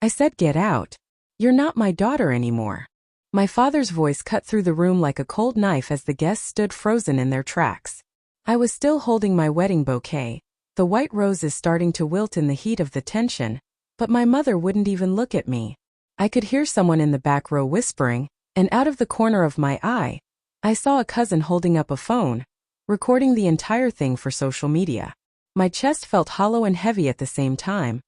I said, "Get out. You're not my daughter anymore." My father's voice cut through the room like a cold knife as the guests stood frozen in their tracks. I was still holding my wedding bouquet, the white roses starting to wilt in the heat of the tension, but my mother wouldn't even look at me. I could hear someone in the back row whispering, and out of the corner of my eye, I saw a cousin holding up a phone, recording the entire thing for social media. My chest felt hollow and heavy at the same time,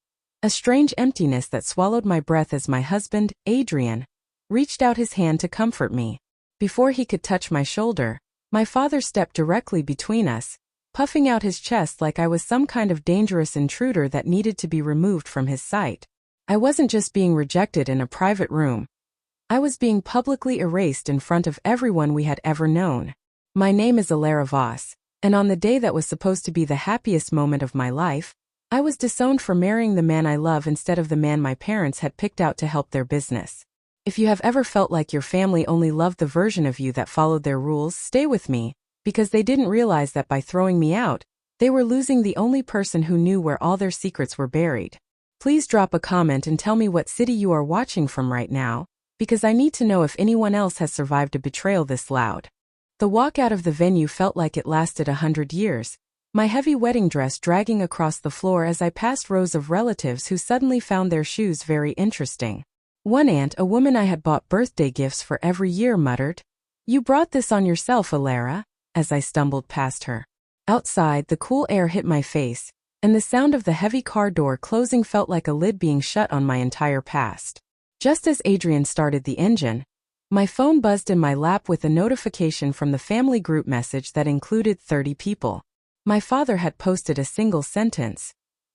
a strange emptiness that swallowed my breath as my husband, Adrian, reached out his hand to comfort me. Before he could touch my shoulder, my father stepped directly between us, puffing out his chest like I was some kind of dangerous intruder that needed to be removed from his sight. I wasn't just being rejected in a private room. I was being publicly erased in front of everyone we had ever known. My name is Alara Voss, and on the day that was supposed to be the happiest moment of my life, I was disowned for marrying the man I love instead of the man my parents had picked out to help their business. If you have ever felt like your family only loved the version of you that followed their rules, stay with me, because they didn't realize that by throwing me out, they were losing the only person who knew where all their secrets were buried. Please drop a comment and tell me what city you are watching from right now, because I need to know if anyone else has survived a betrayal this loud. The walk out of the venue felt like it lasted 100 years, my heavy wedding dress dragging across the floor as I passed rows of relatives who suddenly found their shoes very interesting. One aunt, a woman I had bought birthday gifts for every year, muttered, "You brought this on yourself, Alara," as I stumbled past her. Outside, the cool air hit my face, and the sound of the heavy car door closing felt like a lid being shut on my entire past. Just as Adrian started the engine, my phone buzzed in my lap with a notification from the family group message that included 30 people. My father had posted a single sentence: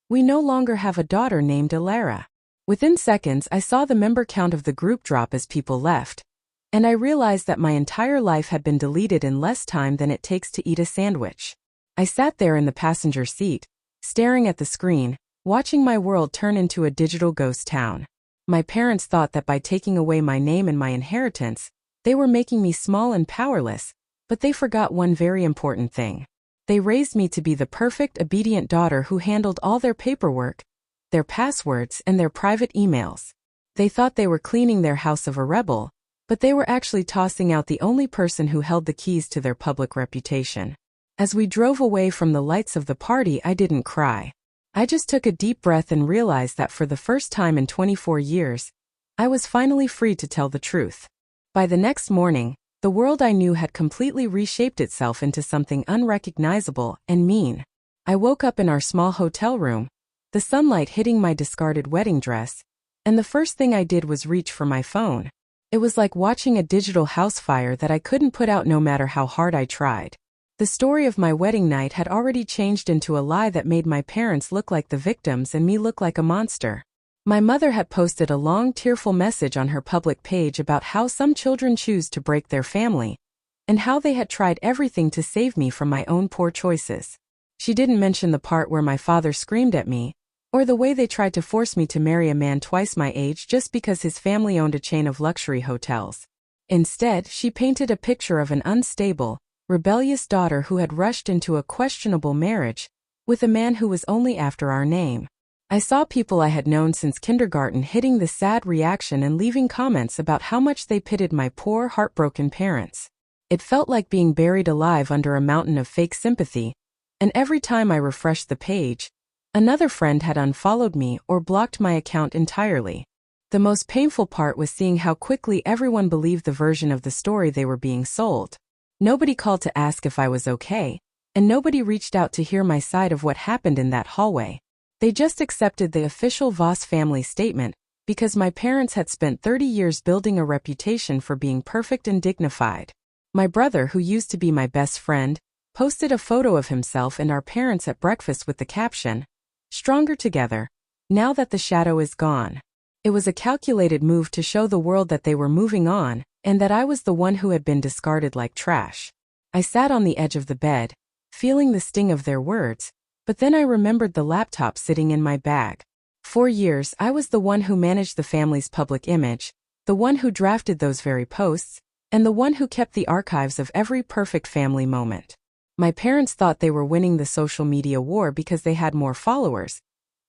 "We no longer have a daughter named Alara." Within seconds, I saw the member count of the group drop as people left, and I realized that my entire life had been deleted in less time than it takes to eat a sandwich. I sat there in the passenger seat, staring at the screen, watching my world turn into a digital ghost town. My parents thought that by taking away my name and my inheritance, they were making me small and powerless, but they forgot one very important thing. They raised me to be the perfect, obedient daughter who handled all their paperwork, their passwords, and their private emails. They thought they were cleaning their house of a rebel, but they were actually tossing out the only person who held the keys to their public reputation. As we drove away from the lights of the party, I didn't cry. I just took a deep breath and realized that for the first time in 24 years, I was finally free to tell the truth. By the next morning, the world I knew had completely reshaped itself into something unrecognizable and mean. I woke up in our small hotel room, the sunlight hitting my discarded wedding dress, and the first thing I did was reach for my phone. It was like watching a digital house fire that I couldn't put out no matter how hard I tried. The story of my wedding night had already changed into a lie that made my parents look like the victims and me look like a monster. My mother had posted a long, tearful message on her public page about how some children choose to break their family, and how they had tried everything to save me from my own poor choices. She didn't mention the part where my father screamed at me, or the way they tried to force me to marry a man twice my age just because his family owned a chain of luxury hotels. Instead, she painted a picture of an unstable, rebellious daughter who had rushed into a questionable marriage with a man who was only after our name. I saw people I had known since kindergarten hitting the sad reaction and leaving comments about how much they pitied my poor, heartbroken parents. It felt like being buried alive under a mountain of fake sympathy, and every time I refreshed the page, another friend had unfollowed me or blocked my account entirely. The most painful part was seeing how quickly everyone believed the version of the story they were being sold. Nobody called to ask if I was okay, and nobody reached out to hear my side of what happened in that hallway. They just accepted the official Voss family statement because my parents had spent 30 years building a reputation for being perfect and dignified. My brother, who used to be my best friend, posted a photo of himself and our parents at breakfast with the caption, "Stronger together, now that the shadow is gone." It was a calculated move to show the world that they were moving on, and that I was the one who had been discarded like trash. I sat on the edge of the bed, feeling the sting of their words, but then I remembered the laptop sitting in my bag. For years, I was the one who managed the family's public image, the one who drafted those very posts, and the one who kept the archives of every perfect family moment. My parents thought they were winning the social media war because they had more followers,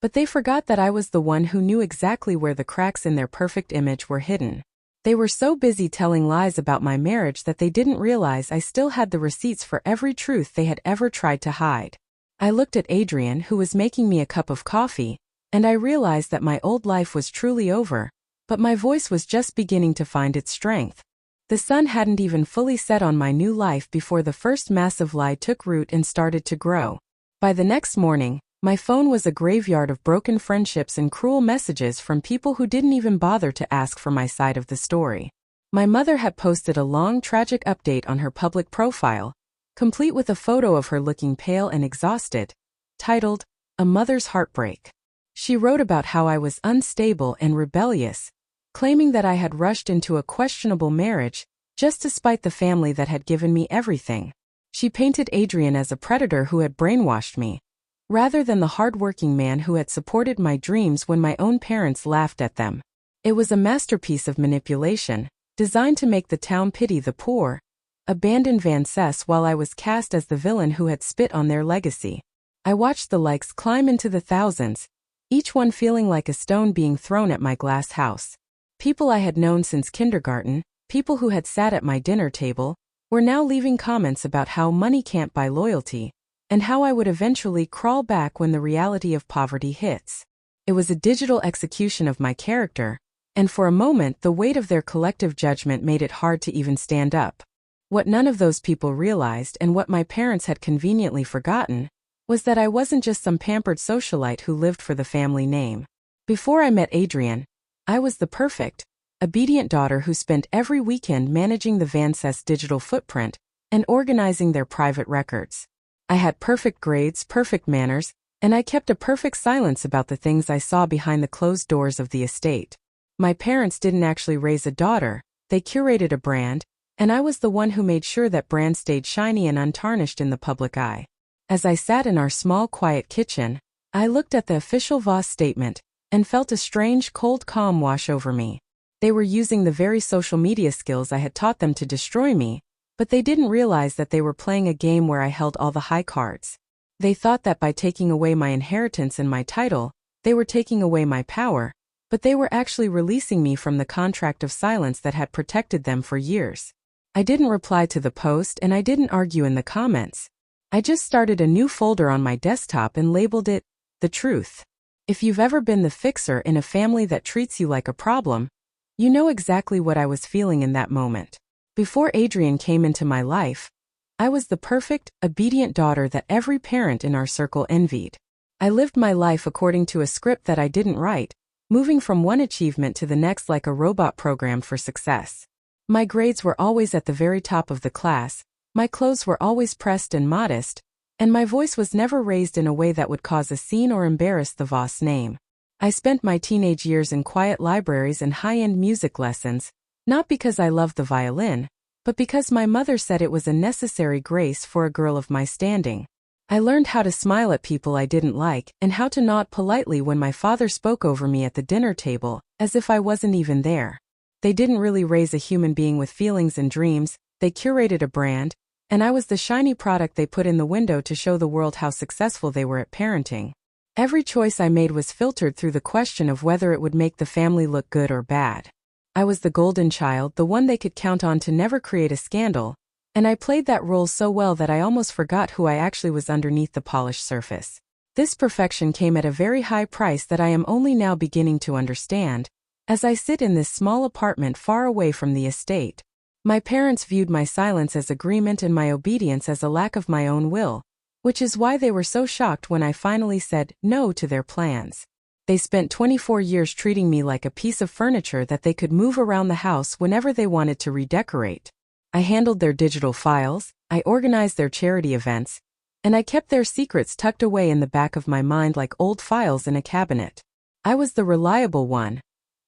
But they forgot that I was the one who knew exactly where the cracks in their perfect image were hidden. They were so busy telling lies about my marriage that they didn't realize I still had the receipts for every truth they had ever tried to hide. I looked at Adrian, who was making me a cup of coffee, and I realized that my old life was truly over, but my voice was just beginning to find its strength. The sun hadn't even fully set on my new life before the first massive lie took root and started to grow. By the next morning, my phone was a graveyard of broken friendships and cruel messages from people who didn't even bother to ask for my side of the story. My mother had posted a long, tragic update on her public profile, complete with a photo of her looking pale and exhausted, titled, "A Mother's Heartbreak." She wrote about how I was unstable and rebellious, claiming that I had rushed into a questionable marriage, just to spite the family that had given me everything. She painted Adrian as a predator who had brainwashed me, rather than the hard-working man who had supported my dreams when my own parents laughed at them. It was a masterpiece of manipulation, designed to make the town pity the poor, abandon Vances while I was cast as the villain who had spit on their legacy. I watched the likes climb into the thousands, each one feeling like a stone being thrown at my glass house. People I had known since kindergarten, people who had sat at my dinner table, were now leaving comments about how money can't buy loyalty, and how I would eventually crawl back when the reality of poverty hits. It was a digital execution of my character, and for a moment the weight of their collective judgment made it hard to even stand up. What none of those people realized, and what my parents had conveniently forgotten, was that I wasn't just some pampered socialite who lived for the family name. Before I met Adrian, I was the perfect, obedient daughter who spent every weekend managing the Vances digital footprint and organizing their private records. I had perfect grades, perfect manners, and I kept a perfect silence about the things I saw behind the closed doors of the estate. My parents didn't actually raise a daughter, they curated a brand, and I was the one who made sure that brand stayed shiny and untarnished in the public eye. As I sat in our small, quiet kitchen, I looked at the official Voss statement and felt a strange, cold calm wash over me. They were using the very social media skills I had taught them to destroy me, but they didn't realize that they were playing a game where I held all the high cards. They thought that by taking away my inheritance and my title, they were taking away my power, but they were actually releasing me from the contract of silence that had protected them for years. I didn't reply to the post and I didn't argue in the comments. I just started a new folder on my desktop and labeled it, "The Truth." If you've ever been the fixer in a family that treats you like a problem, you know exactly what I was feeling in that moment. Before Adrian came into my life, I was the perfect, obedient daughter that every parent in our circle envied. I lived my life according to a script that I didn't write, moving from one achievement to the next like a robot programmed for success. My grades were always at the very top of the class, my clothes were always pressed and modest, and my voice was never raised in a way that would cause a scene or embarrass the Voss name. I spent my teenage years in quiet libraries and high-end music lessons, not because I loved the violin, but because my mother said it was a necessary grace for a girl of my standing. I learned how to smile at people I didn't like and how to nod politely when my father spoke over me at the dinner table, as if I wasn't even there. They didn't really raise a human being with feelings and dreams, they curated a brand, and I was the shiny product they put in the window to show the world how successful they were at parenting. Every choice I made was filtered through the question of whether it would make the family look good or bad. I was the golden child, the one they could count on to never create a scandal, and I played that role so well that I almost forgot who I actually was underneath the polished surface. This perfection came at a very high price that I am only now beginning to understand, as I sit in this small apartment far away from the estate. My parents viewed my silence as agreement and my obedience as a lack of my own will, which is why they were so shocked when I finally said no to their plans. They spent 24 years treating me like a piece of furniture that they could move around the house whenever they wanted to redecorate. I handled their digital files, I organized their charity events, and I kept their secrets tucked away in the back of my mind like old files in a cabinet. I was the reliable one,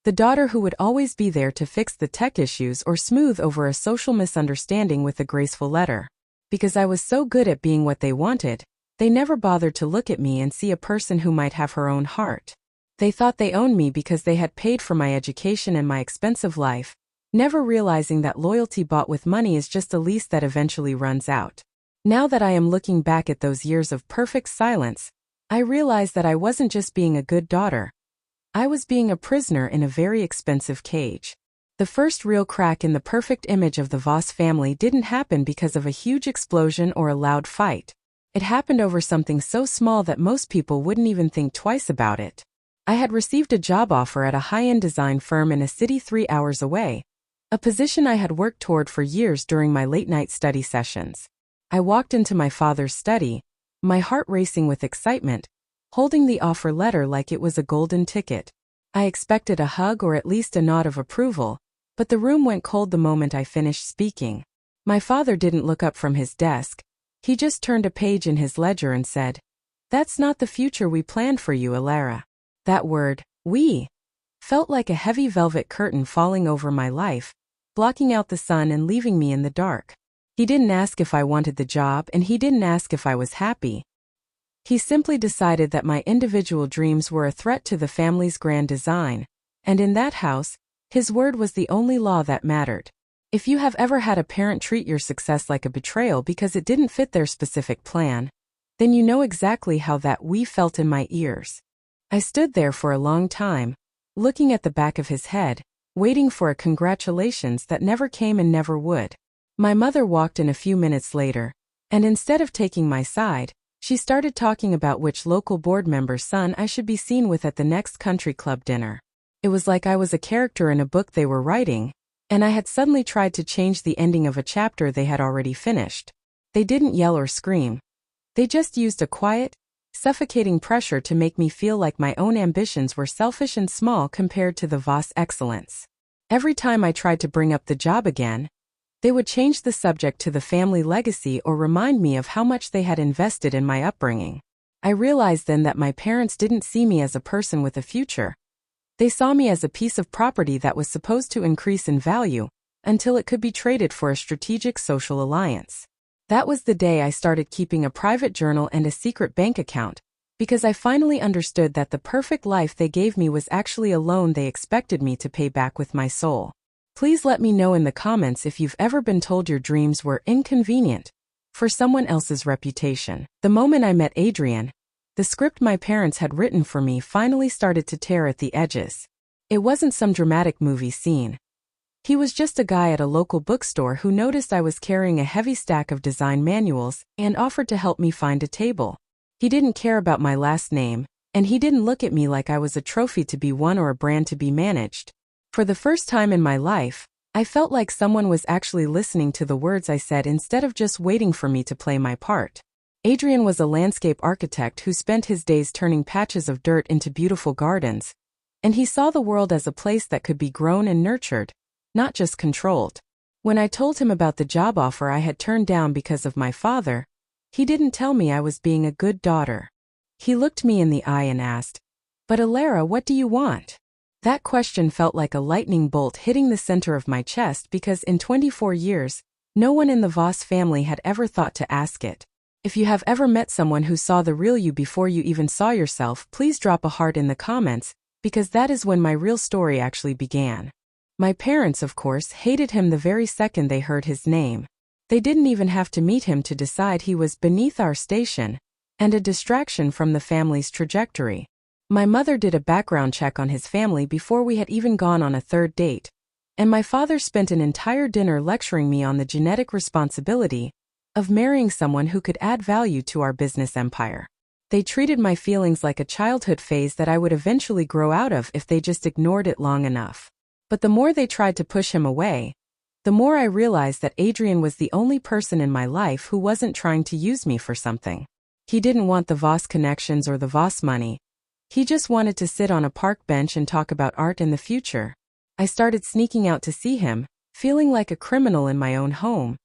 the daughter who would always be there to fix the tech issues or smooth over a social misunderstanding with a graceful letter. Because I was so good at being what they wanted, they never bothered to look at me and see a person who might have her own heart. They thought they owned me because they had paid for my education and my expensive life, never realizing that loyalty bought with money is just a lease that eventually runs out. Now that I am looking back at those years of perfect silence, I realized that I wasn't just being a good daughter. I was being a prisoner in a very expensive cage. The first real crack in the perfect image of the Voss family didn't happen because of a huge explosion or a loud fight. It happened over something so small that most people wouldn't even think twice about it. I had received a job offer at a high-end design firm in a city 3 hours away, a position I had worked toward for years during my late-night study sessions. I walked into my father's study, my heart racing with excitement, holding the offer letter like it was a golden ticket. I expected a hug or at least a nod of approval, but the room went cold the moment I finished speaking. My father didn't look up from his desk. He just turned a page in his ledger and said, "That's not the future we planned for you, Alara." That word, "we," felt like a heavy velvet curtain falling over my life, blocking out the sun and leaving me in the dark. He didn't ask if I wanted the job, and he didn't ask if I was happy. He simply decided that my individual dreams were a threat to the family's grand design, and in that house, his word was the only law that mattered. If you have ever had a parent treat your success like a betrayal because it didn't fit their specific plan, then you know exactly how that "we" felt in my ears. I stood there for a long time, looking at the back of his head, waiting for a congratulations that never came and never would. My mother walked in a few minutes later, and instead of taking my side, she started talking about which local board member's son I should be seen with at the next country club dinner. It was like I was a character in a book they were writing, and I had suddenly tried to change the ending of a chapter they had already finished. They didn't yell or scream. They just used a quiet, suffocating pressure to make me feel like my own ambitions were selfish and small compared to the Voss excellence. Every time I tried to bring up the job again, they would change the subject to the family legacy or remind me of how much they had invested in my upbringing. I realized then that my parents didn't see me as a person with a future. They saw me as a piece of property that was supposed to increase in value until it could be traded for a strategic social alliance. That was the day I started keeping a private journal and a secret bank account, because I finally understood that the perfect life they gave me was actually a loan they expected me to pay back with my soul. Please let me know in the comments if you've ever been told your dreams were inconvenient for someone else's reputation. The moment I met Adrian, the script my parents had written for me finally started to tear at the edges. It wasn't some dramatic movie scene. He was just a guy at a local bookstore who noticed I was carrying a heavy stack of design manuals and offered to help me find a table. He didn't care about my last name, and he didn't look at me like I was a trophy to be won or a brand to be managed. For the first time in my life, I felt like someone was actually listening to the words I said instead of just waiting for me to play my part. Adrian was a landscape architect who spent his days turning patches of dirt into beautiful gardens, and he saw the world as a place that could be grown and nurtured, not just controlled. When I told him about the job offer I had turned down because of my father, he didn't tell me I was being a good daughter. He looked me in the eye and asked, "But Alara, what do you want?" That question felt like a lightning bolt hitting the center of my chest because in 24 years, no one in the Voss family had ever thought to ask it. If you have ever met someone who saw the real you before you even saw yourself, please drop a heart in the comments, because that is when my real story actually began. My parents, of course, hated him the very second they heard his name. They didn't even have to meet him to decide he was beneath our station and a distraction from the family's trajectory. My mother did a background check on his family before we had even gone on a third date, and my father spent an entire dinner lecturing me on the genetic responsibility of marrying someone who could add value to our business empire. They treated my feelings like a childhood phase that I would eventually grow out of if they just ignored it long enough. But the more they tried to push him away, the more I realized that Adrian was the only person in my life who wasn't trying to use me for something. He didn't want the Voss connections or the Voss money. He just wanted to sit on a park bench and talk about art in the future. I started sneaking out to see him, feeling like a criminal in my own home,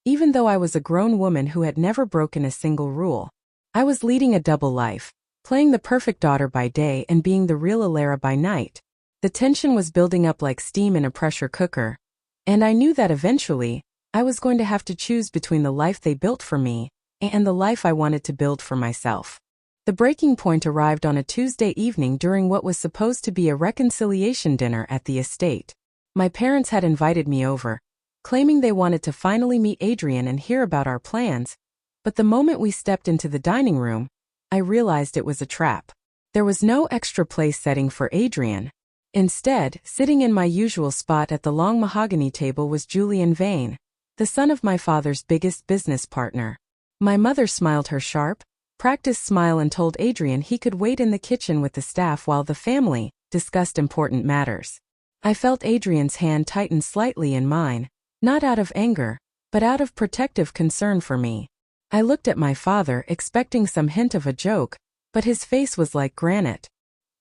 even though I was a grown woman who had never broken a single rule. I was leading a double life, playing the perfect daughter by day and being the real Alara by night. The tension was building up like steam in a pressure cooker, and I knew that eventually, I was going to have to choose between the life they built for me and the life I wanted to build for myself. The breaking point arrived on a Tuesday evening during what was supposed to be a reconciliation dinner at the estate. My parents had invited me over, claiming they wanted to finally meet Adrian and hear about our plans, but the moment we stepped into the dining room, I realized it was a trap. There was no extra place setting for Adrian. Instead, sitting in my usual spot at the long mahogany table was Julian Vane, the son of my father's biggest business partner. My mother smiled her sharp, practiced smile and told Adrian he could wait in the kitchen with the staff while the family discussed important matters. I felt Adrian's hand tighten slightly in mine, not out of anger, but out of protective concern for me. I looked at my father expecting some hint of a joke, but his face was like granite.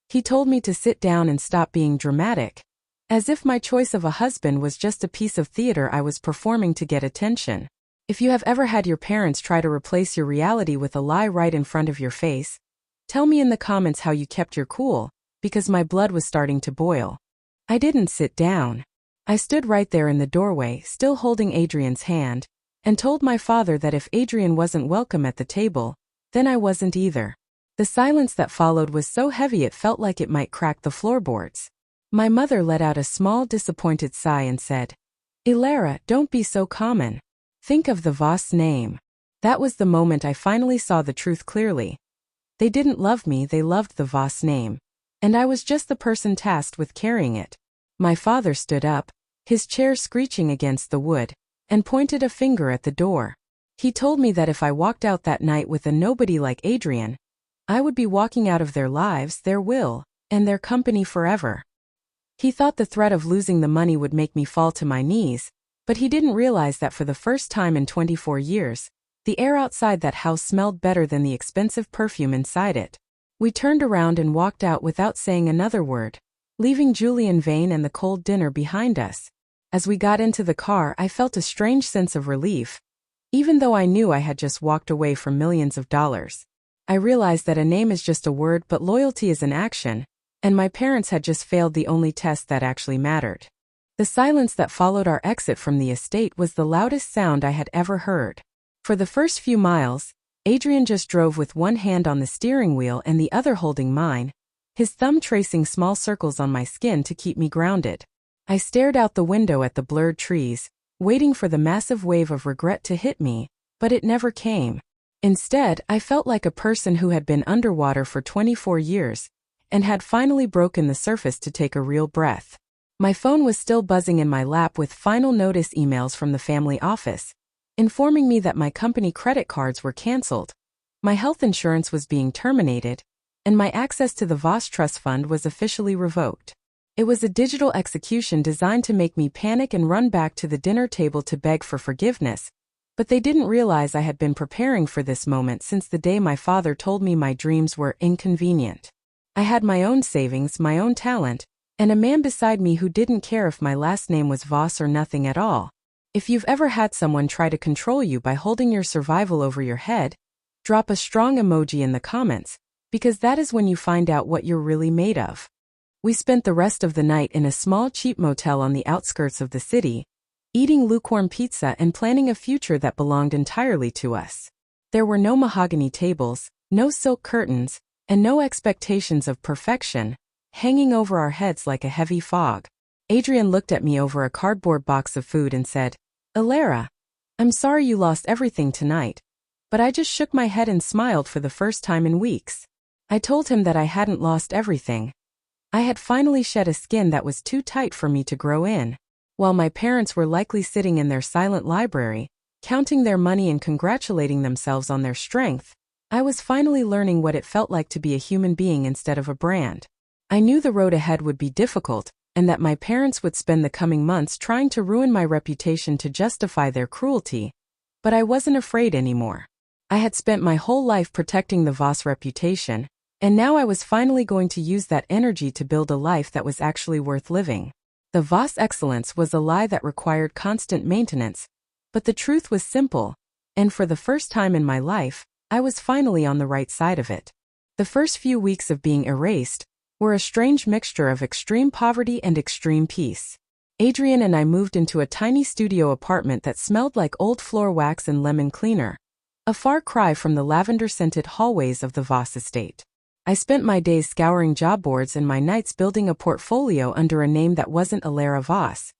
He told me to sit down and stop being dramatic, as if my choice of a husband was just a piece of theater I was performing to get attention. If you have ever had your parents try to replace your reality with a lie right in front of your face, tell me in the comments how you kept your cool, because my blood was starting to boil. I didn't sit down. I stood right there in the doorway, still holding Adrian's hand, and told my father that if Adrian wasn't welcome at the table, then I wasn't either. The silence that followed was so heavy it felt like it might crack the floorboards. My mother let out a small disappointed sigh and said, "Ilara, don't be so common. Think of the Voss name." That was the moment I finally saw the truth clearly. They didn't love me, they loved the Voss name, and I was just the person tasked with carrying it. My father stood up, his chair screeching against the wood, and pointed a finger at the door. He told me that if I walked out that night with a nobody like Adrian, I would be walking out of their lives, their will, and their company forever. He thought the threat of losing the money would make me fall to my knees, but he didn't realize that for the first time in 24 years, the air outside that house smelled better than the expensive perfume inside it. We turned around and walked out without saying another word, leaving Julian Vane and the cold dinner behind us. As we got into the car, I felt a strange sense of relief, even though I knew I had just walked away from millions of dollars. I realized that a name is just a word, but loyalty is an action, and my parents had just failed the only test that actually mattered. The silence that followed our exit from the estate was the loudest sound I had ever heard. For the first few miles, Adrian just drove with one hand on the steering wheel and the other holding mine, his thumb tracing small circles on my skin to keep me grounded. I stared out the window at the blurred trees, waiting for the massive wave of regret to hit me, but it never came. Instead, I felt like a person who had been underwater for 24 years, and had finally broken the surface to take a real breath. My phone was still buzzing in my lap with final notice emails from the family office, informing me that my company credit cards were canceled, my health insurance was being terminated, and my access to the Voss Trust Fund was officially revoked. It was a digital execution designed to make me panic and run back to the dinner table to beg for forgiveness, but they didn't realize I had been preparing for this moment since the day my father told me my dreams were inconvenient. I had my own savings, my own talent, and a man beside me who didn't care if my last name was Voss or nothing at all. If you've ever had someone try to control you by holding your survival over your head, drop a strong emoji in the comments, because that is when you find out what you're really made of. We spent the rest of the night in a small cheap motel on the outskirts of the city, eating lukewarm pizza and planning a future that belonged entirely to us. There were no mahogany tables, no silk curtains, and no expectations of perfection, hanging over our heads like a heavy fog. Adrian looked at me over a cardboard box of food and said, "Ilara, I'm sorry you lost everything tonight," but I just shook my head and smiled for the first time in weeks. I told him that I hadn't lost everything. I had finally shed a skin that was too tight for me to grow in. While my parents were likely sitting in their silent library, counting their money and congratulating themselves on their strength, I was finally learning what it felt like to be a human being instead of a brand. I knew the road ahead would be difficult, and that my parents would spend the coming months trying to ruin my reputation to justify their cruelty, but I wasn't afraid anymore. I had spent my whole life protecting the Voss reputation, and now I was finally going to use that energy to build a life that was actually worth living. The Voss excellence was a lie that required constant maintenance, but the truth was simple, and for the first time in my life, I was finally on the right side of it. The first few weeks of being erased were a strange mixture of extreme poverty and extreme peace. Adrian and I moved into a tiny studio apartment that smelled like old floor wax and lemon cleaner, a far cry from the lavender-scented hallways of the Voss estate. I spent my days scouring job boards and my nights building a portfolio under a name that wasn't Ilara Voss,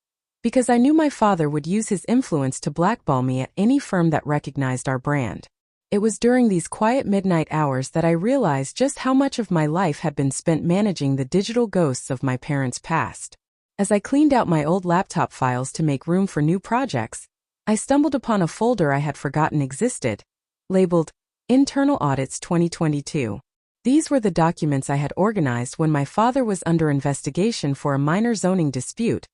because I knew my father would use his influence to blackball me at any firm that recognized our brand. It was during these quiet midnight hours that I realized just how much of my life had been spent managing the digital ghosts of my parents' past. As I cleaned out my old laptop files to make room for new projects, I stumbled upon a folder I had forgotten existed, labeled Internal Audits 2022. These were the documents I had organized when my father was under investigation for a minor zoning dispute,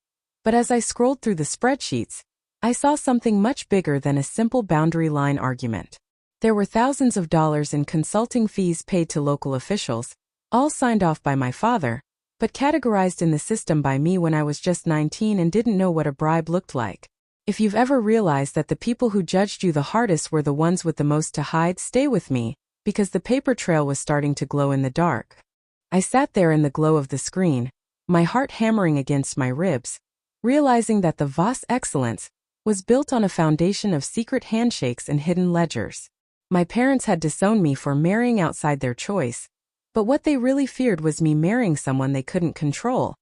but as I scrolled through the spreadsheets, I saw something much bigger than a simple boundary line argument. There were thousands of dollars in consulting fees paid to local officials, all signed off by my father, but categorized in the system by me when I was just 19 and didn't know what a bribe looked like. If you've ever realized that the people who judged you the hardest were the ones with the most to hide, stay with me, because the paper trail was starting to glow in the dark. I sat there in the glow of the screen, my heart hammering against my ribs, realizing that the Voss excellence was built on a foundation of secret handshakes and hidden ledgers. My parents had disowned me for marrying outside their choice, but what they really feared was me marrying someone they couldn't control,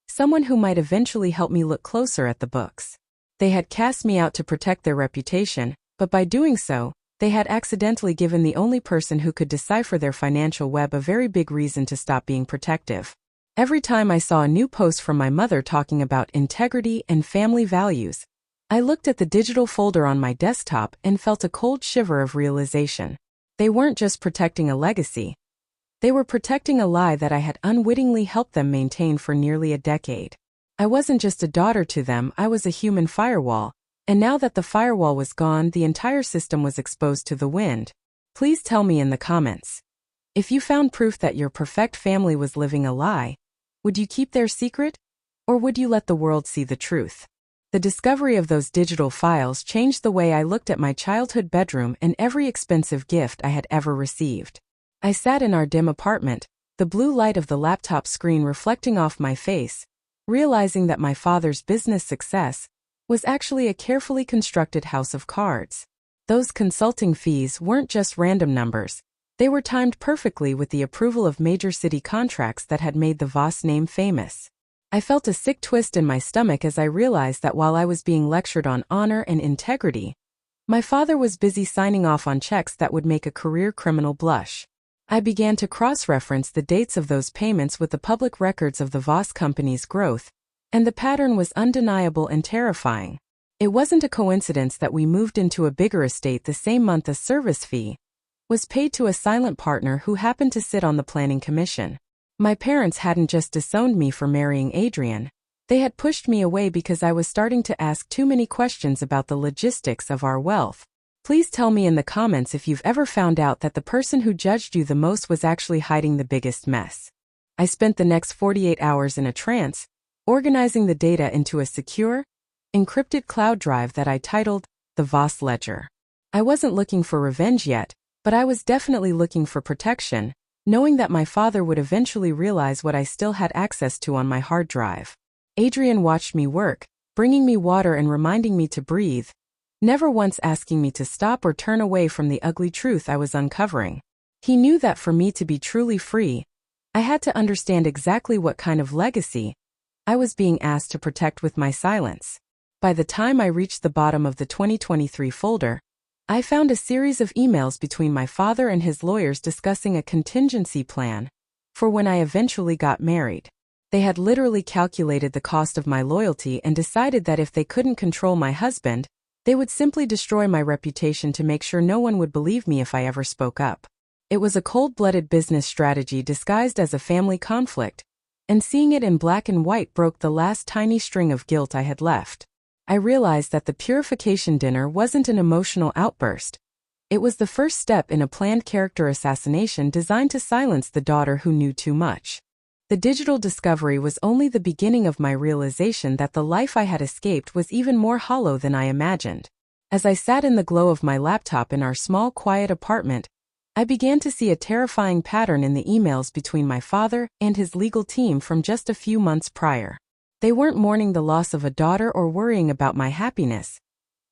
someone who might eventually help me look closer at the books. They had cast me out to protect their reputation, but by doing so, they had accidentally given the only person who could decipher their financial web a very big reason to stop being protective. Every time I saw a new post from my mother talking about integrity and family values, I looked at the digital folder on my desktop and felt a cold shiver of realization. They weren't just protecting a legacy. They were protecting a lie that I had unwittingly helped them maintain for nearly a decade. I wasn't just a daughter to them, I was a human firewall, and now that the firewall was gone, the entire system was exposed to the wind. Please tell me in the comments. If you found proof that your perfect family was living a lie, would you keep their secret? Or would you let the world see the truth? The discovery of those digital files changed the way I looked at my childhood bedroom and every expensive gift I had ever received. I sat in our dim apartment, the blue light of the laptop screen reflecting off my face, realizing that my father's business success was actually a carefully constructed house of cards. Those consulting fees weren't just random numbers, they were timed perfectly with the approval of major city contracts that had made the Voss name famous. I felt a sick twist in my stomach as I realized that while I was being lectured on honor and integrity, my father was busy signing off on checks that would make a career criminal blush. I began to cross-reference the dates of those payments with the public records of the Voss company's growth, and the pattern was undeniable and terrifying. It wasn't a coincidence that we moved into a bigger estate the same month a service fee was paid to a silent partner who happened to sit on the planning commission. My parents hadn't just disowned me for marrying Adrian, they had pushed me away because I was starting to ask too many questions about the logistics of our wealth. Please tell me in the comments if you've ever found out that the person who judged you the most was actually hiding the biggest mess. I spent the next 48 hours in a trance, organizing the data into a secure, encrypted cloud drive that I titled the Voss Ledger. I wasn't looking for revenge yet, but I was definitely looking for protection, knowing that my father would eventually realize what I still had access to on my hard drive. Adrian watched me work, bringing me water and reminding me to breathe, never once asking me to stop or turn away from the ugly truth I was uncovering. He knew that for me to be truly free, I had to understand exactly what kind of legacy I was being asked to protect with my silence. By the time I reached the bottom of the 2023 folder, I found a series of emails between my father and his lawyers discussing a contingency plan for when I eventually got married. They had literally calculated the cost of my loyalty and decided that if they couldn't control my husband, they would simply destroy my reputation to make sure no one would believe me if I ever spoke up. It was a cold-blooded business strategy disguised as a family conflict, and seeing it in black and white broke the last tiny string of guilt I had left. I realized that the purification dinner wasn't an emotional outburst. It was the first step in a planned character assassination designed to silence the daughter who knew too much. The digital discovery was only the beginning of my realization that the life I had escaped was even more hollow than I imagined. As I sat in the glow of my laptop in our small, quiet apartment, I began to see a terrifying pattern in the emails between my father and his legal team from just a few months prior. They weren't mourning the loss of a daughter or worrying about my happiness.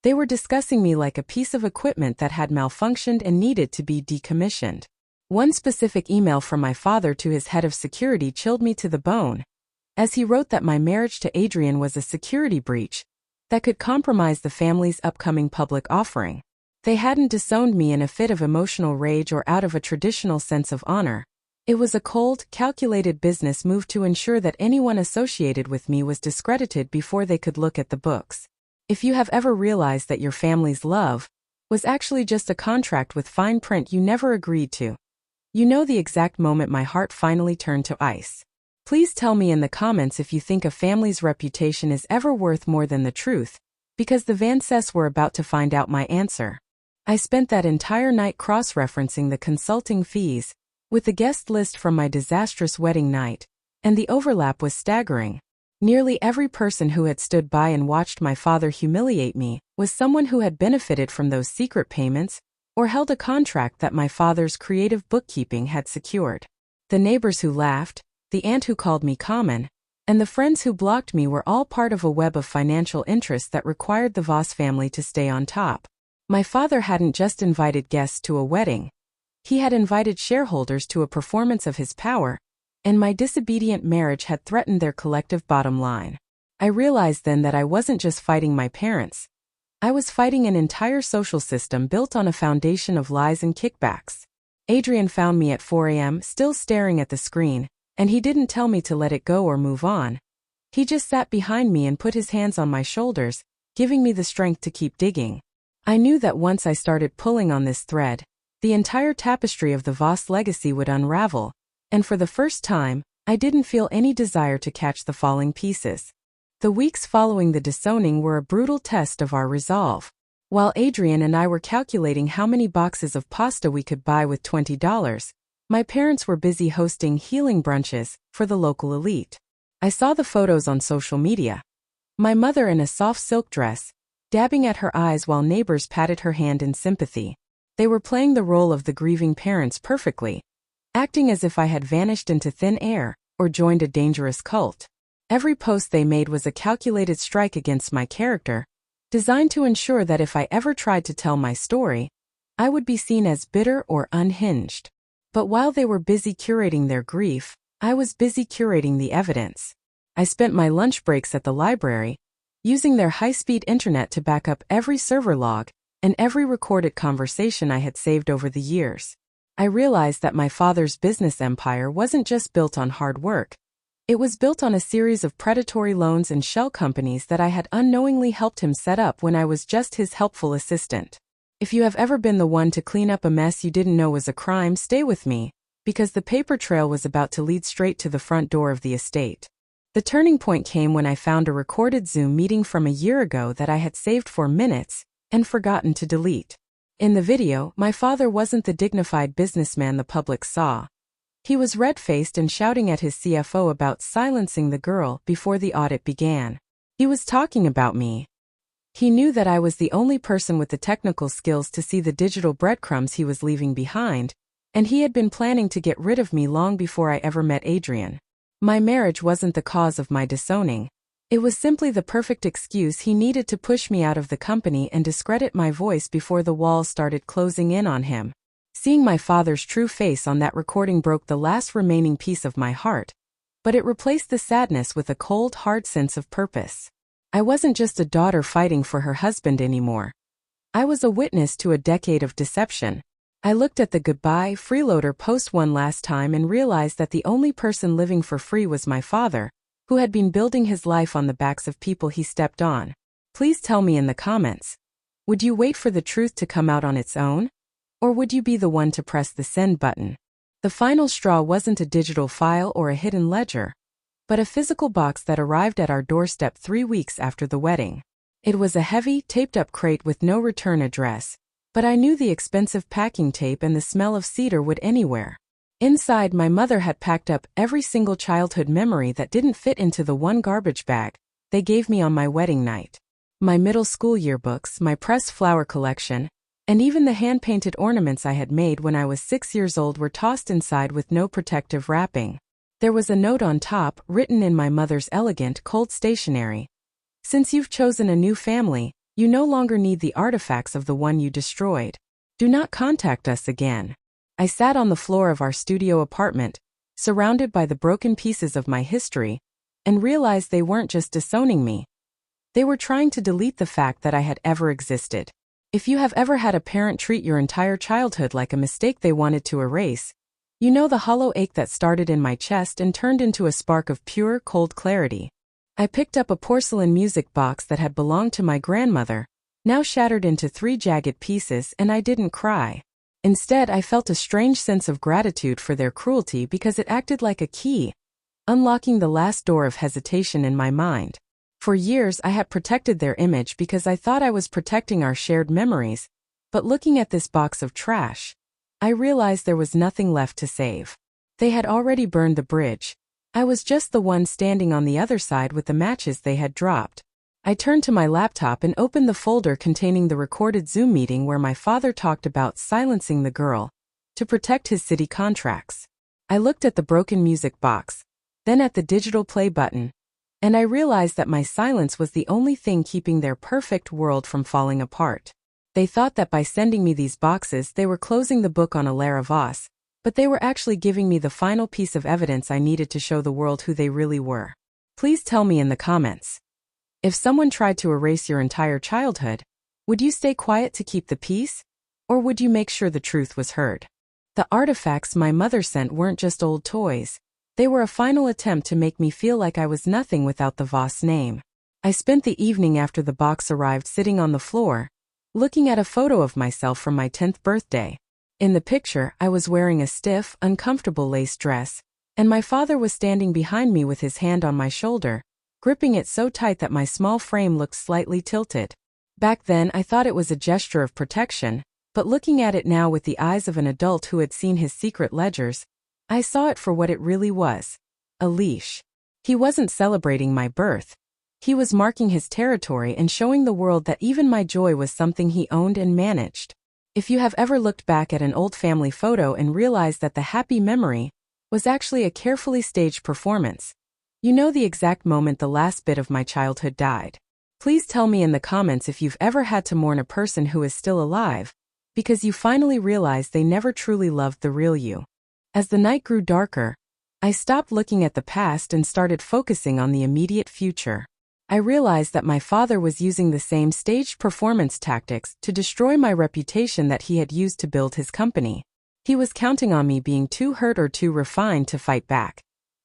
They were discussing me like a piece of equipment that had malfunctioned and needed to be decommissioned. One specific email from my father to his head of security chilled me to the bone, as he wrote that my marriage to Adrian was a security breach that could compromise the family's upcoming public offering. They hadn't disowned me in a fit of emotional rage or out of a traditional sense of honor. It was a cold, calculated business move to ensure that anyone associated with me was discredited before they could look at the books. If you have ever realized that your family's love was actually just a contract with fine print you never agreed to, you know the exact moment my heart finally turned to ice. Please tell me in the comments if you think a family's reputation is ever worth more than the truth, because the Vances were about to find out my answer. I spent that entire night cross-referencing the consulting fees with the guest list from my disastrous wedding night, and the overlap was staggering. Nearly every person who had stood by and watched my father humiliate me was someone who had benefited from those secret payments or held a contract that my father's creative bookkeeping had secured. The neighbors who laughed, the aunt who called me common, and the friends who blocked me were all part of a web of financial interests that required the Voss family to stay on top. My father hadn't just invited guests to a wedding. He had invited shareholders to a performance of his power, and my disobedient marriage had threatened their collective bottom line. I realized then that I wasn't just fighting my parents. I was fighting an entire social system built on a foundation of lies and kickbacks. Adrian found me at 4 a.m. still staring at the screen, and he didn't tell me to let it go or move on. He just sat behind me and put his hands on my shoulders, giving me the strength to keep digging. I knew that once I started pulling on this thread, the entire tapestry of the Voss legacy would unravel, and for the first time, I didn't feel any desire to catch the falling pieces. The weeks following the disowning were a brutal test of our resolve. While Adrian and I were calculating how many boxes of pasta we could buy with $20, my parents were busy hosting healing brunches for the local elite. I saw the photos on social media. My mother in a soft silk dress, dabbing at her eyes while neighbors patted her hand in sympathy. They were playing the role of the grieving parents perfectly, acting as if I had vanished into thin air or joined a dangerous cult. Every post they made was a calculated strike against my character, designed to ensure that if I ever tried to tell my story, I would be seen as bitter or unhinged. But while they were busy curating their grief, I was busy curating the evidence. I spent my lunch breaks at the library, using their high-speed internet to back up every server log and every recorded conversation I had saved over the years. I realized that my father's business empire wasn't just built on hard work. It was built on a series of predatory loans and shell companies that I had unknowingly helped him set up when I was just his helpful assistant. If you have ever been the one to clean up a mess you didn't know was a crime, stay with me, because the paper trail was about to lead straight to the front door of the estate. The turning point came when I found a recorded Zoom meeting from a year ago that I had saved for minutes and forgotten to delete. In the video, my father wasn't the dignified businessman the public saw. He was red-faced and shouting at his CFO about silencing the girl before the audit began. He was talking about me. He knew that I was the only person with the technical skills to see the digital breadcrumbs he was leaving behind, and he had been planning to get rid of me long before I ever met Adrian. My marriage wasn't the cause of my disowning. It was simply the perfect excuse he needed to push me out of the company and discredit my voice before the walls started closing in on him. Seeing my father's true face on that recording broke the last remaining piece of my heart, but it replaced the sadness with a cold, hard sense of purpose. I wasn't just a daughter fighting for her husband anymore. I was a witness to a decade of deception. I looked at the goodbye freeloader post one last time and realized that the only person living for free was my father, who had been building his life on the backs of people he stepped on. Please tell me in the comments, would you wait for the truth to come out on its own? Or would you be the one to press the send button? The final straw wasn't a digital file or a hidden ledger, but a physical box that arrived at our doorstep 3 weeks after the wedding. It was a heavy, taped-up crate with no return address, but I knew the expensive packing tape and the smell of cedar would anywhere. Inside, my mother had packed up every single childhood memory that didn't fit into the one garbage bag they gave me on my wedding night. My middle school yearbooks, my pressed flower collection, and even the hand-painted ornaments I had made when I was 6 years old were tossed inside with no protective wrapping. There was a note on top, written in my mother's elegant, cold stationery. Since you've chosen a new family, you no longer need the artifacts of the one you destroyed. Do not contact us again. I sat on the floor of our studio apartment, surrounded by the broken pieces of my history, and realized they weren't just disowning me. They were trying to delete the fact that I had ever existed. If you have ever had a parent treat your entire childhood like a mistake they wanted to erase, you know the hollow ache that started in my chest and turned into a spark of pure, cold clarity. I picked up a porcelain music box that had belonged to my grandmother, now shattered into 3 jagged pieces, and I didn't cry. Instead, I felt a strange sense of gratitude for their cruelty because it acted like a key, unlocking the last door of hesitation in my mind. For years, I had protected their image because I thought I was protecting our shared memories, but looking at this box of trash, I realized there was nothing left to save. They had already burned the bridge. I was just the one standing on the other side with the matches they had dropped. I turned to my laptop and opened the folder containing the recorded Zoom meeting where my father talked about silencing the girl to protect his city contracts. I looked at the broken music box, then at the digital play button, and I realized that my silence was the only thing keeping their perfect world from falling apart. They thought that by sending me these boxes they were closing the book on Alara Voss, but they were actually giving me the final piece of evidence I needed to show the world who they really were. Please tell me in the comments. If someone tried to erase your entire childhood, would you stay quiet to keep the peace? Or would you make sure the truth was heard? The artifacts my mother sent weren't just old toys. They were a final attempt to make me feel like I was nothing without the Voss name. I spent the evening after the box arrived sitting on the floor, looking at a photo of myself from my 10th birthday. In the picture, I was wearing a stiff, uncomfortable lace dress, and my father was standing behind me with his hand on my shoulder, gripping it so tight that my small frame looked slightly tilted. Back then, I thought it was a gesture of protection, but looking at it now with the eyes of an adult who had seen his secret ledgers, I saw it for what it really was: a leash. He wasn't celebrating my birth. He was marking his territory and showing the world that even my joy was something he owned and managed. If you have ever looked back at an old family photo and realized that the happy memory was actually a carefully staged performance, you know the exact moment the last bit of my childhood died. Please tell me in the comments if you've ever had to mourn a person who is still alive, because you finally realized they never truly loved the real you. As the night grew darker, I stopped looking at the past and started focusing on the immediate future. I realized that my father was using the same staged performance tactics to destroy my reputation that he had used to build his company. He was counting on me being too hurt or too refined to fight back,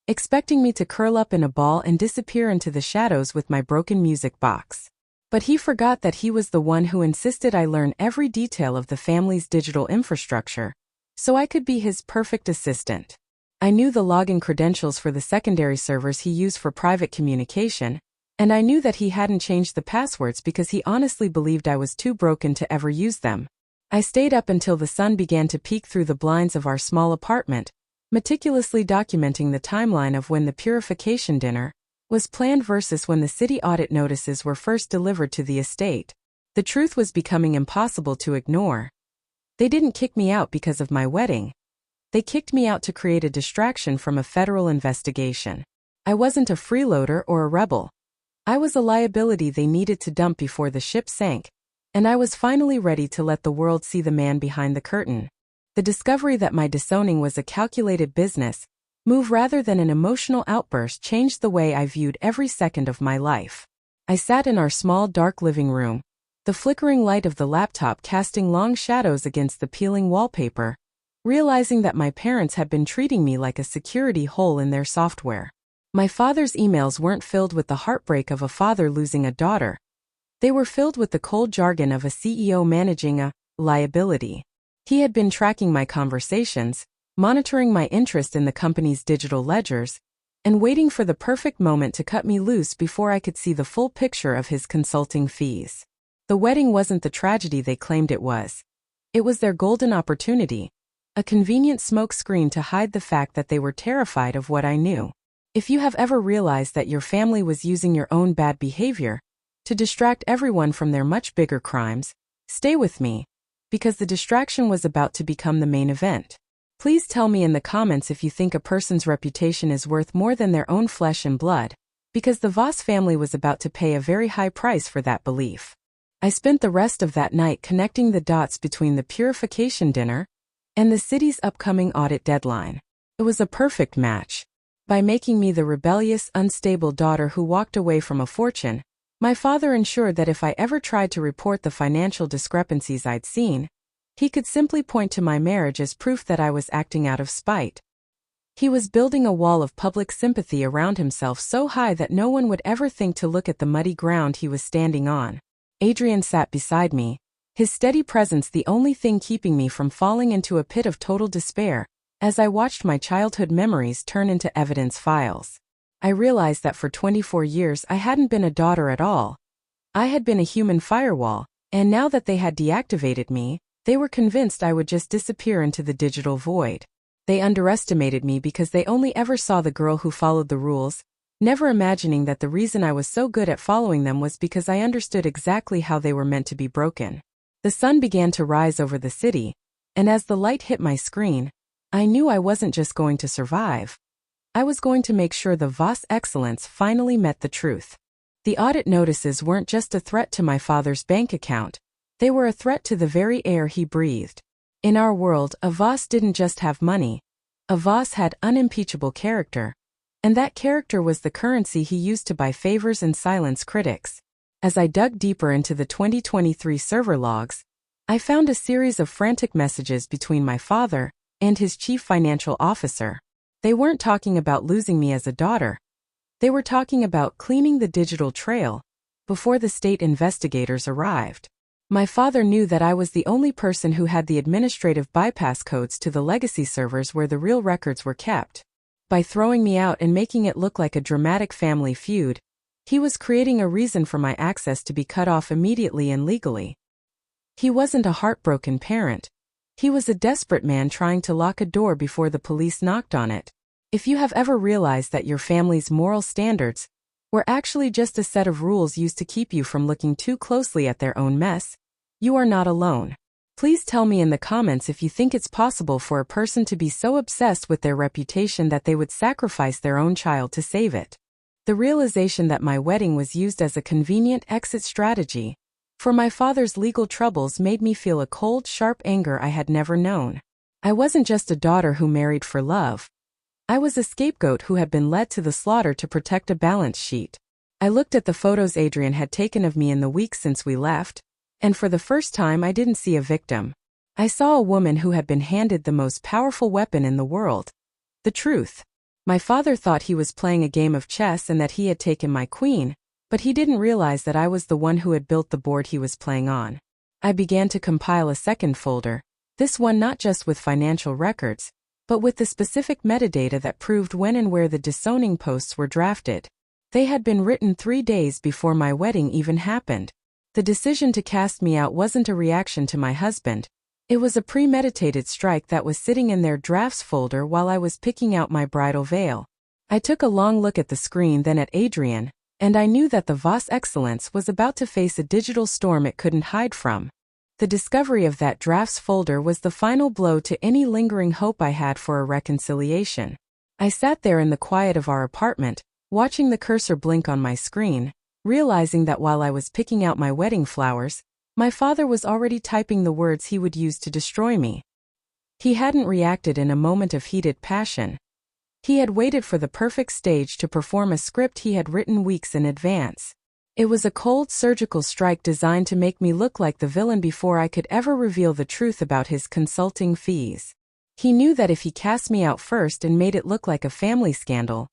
expecting me to curl up in a ball and disappear into the shadows with my broken music box. But he forgot that he was the one who insisted I learn every detail of the family's digital infrastructure, so I could be his perfect assistant. I knew the login credentials for the secondary servers he used for private communication, and I knew that he hadn't changed the passwords because he honestly believed I was too broken to ever use them. I stayed up until the sun began to peek through the blinds of our small apartment, meticulously documenting the timeline of when the purification dinner was planned versus when the city audit notices were first delivered to the estate. The truth was becoming impossible to ignore. They didn't kick me out because of my wedding. They kicked me out to create a distraction from a federal investigation. I wasn't a freeloader or a rebel. I was a liability they needed to dump before the ship sank, and I was finally ready to let the world see the man behind the curtain. The discovery that my disowning was a calculated business move rather than an emotional outburst changed the way I viewed every second of my life. I sat in our small dark living room, the flickering light of the laptop casting long shadows against the peeling wallpaper, realizing that my parents had been treating me like a security hole in their software. My father's emails weren't filled with the heartbreak of a father losing a daughter. They were filled with the cold jargon of a CEO managing a liability. He had been tracking my conversations, monitoring my interest in the company's digital ledgers, and waiting for the perfect moment to cut me loose before I could see the full picture of his consulting fees. The wedding wasn't the tragedy they claimed it was. It was their golden opportunity, a convenient smokescreen to hide the fact that they were terrified of what I knew. If you have ever realized that your family was using your own bad behavior to distract everyone from their much bigger crimes, stay with me, because the distraction was about to become the main event. Please tell me in the comments if you think a person's reputation is worth more than their own flesh and blood, because the Voss family was about to pay a very high price for that belief. I spent the rest of that night connecting the dots between the purification dinner and the city's upcoming audit deadline. It was a perfect match. By making me the rebellious, unstable daughter who walked away from a fortune, My father ensured that if I ever tried to report the financial discrepancies I'd seen, he could simply point to my marriage as proof that I was acting out of spite. He was building a wall of public sympathy around himself so high that no one would ever think to look at the muddy ground he was standing on. Adrian sat beside me, his steady presence the only thing keeping me from falling into a pit of total despair, as I watched my childhood memories turn into evidence files. I realized that for 24 years I hadn't been a daughter at all. I had been a human firewall, and now that they had deactivated me, they were convinced I would just disappear into the digital void. They underestimated me because they only ever saw the girl who followed the rules, never imagining that the reason I was so good at following them was because I understood exactly how they were meant to be broken. The sun began to rise over the city, and as the light hit my screen, I knew I wasn't just going to survive. I was going to make sure the Voss excellence finally met the truth. The audit notices weren't just a threat to my father's bank account, they were a threat to the very air he breathed. In our world, a Voss didn't just have money. A Voss had unimpeachable character, and that character was the currency he used to buy favors and silence critics. As I dug deeper into the 2023 server logs, I found a series of frantic messages between my father and his chief financial officer. They weren't talking about losing me as a daughter. They were talking about cleaning the digital trail before the state investigators arrived. My father knew that I was the only person who had the administrative bypass codes to the legacy servers where the real records were kept. By throwing me out and making it look like a dramatic family feud, he was creating a reason for my access to be cut off immediately and legally. He wasn't a heartbroken parent. He was a desperate man trying to lock a door before the police knocked on it. If you have ever realized that your family's moral standards were actually just a set of rules used to keep you from looking too closely at their own mess, you are not alone. Please tell me in the comments if you think it's possible for a person to be so obsessed with their reputation that they would sacrifice their own child to save it. The realization that my wedding was used as a convenient exit strategy for my father's legal troubles made me feel a cold, sharp anger I had never known. I wasn't just a daughter who married for love. I was a scapegoat who had been led to the slaughter to protect a balance sheet. I looked at the photos Adrian had taken of me in the weeks since we left, and for the first time I didn't see a victim. I saw a woman who had been handed the most powerful weapon in the world: the truth. My father thought he was playing a game of chess and that he had taken my queen, but he didn't realize that I was the one who had built the board he was playing on. I began to compile a second folder, this one not just with financial records, but with the specific metadata that proved when and where the disowning posts were drafted. They had been written 3 days before my wedding even happened. The decision to cast me out wasn't a reaction to my husband. It was a premeditated strike that was sitting in their drafts folder while I was picking out my bridal veil. I took a long look at the screen, then at Adrian, and I knew that the Voss excellence was about to face a digital storm it couldn't hide from. The discovery of that drafts folder was the final blow to any lingering hope I had for a reconciliation. I sat there in the quiet of our apartment, watching the cursor blink on my screen, realizing that while I was picking out my wedding flowers, my father was already typing the words he would use to destroy me. He hadn't reacted in a moment of heated passion. He had waited for the perfect stage to perform a script he had written weeks in advance. It was a cold, surgical strike designed to make me look like the villain before I could ever reveal the truth about his consulting fees. He knew that if he cast me out first and made it look like a family scandal,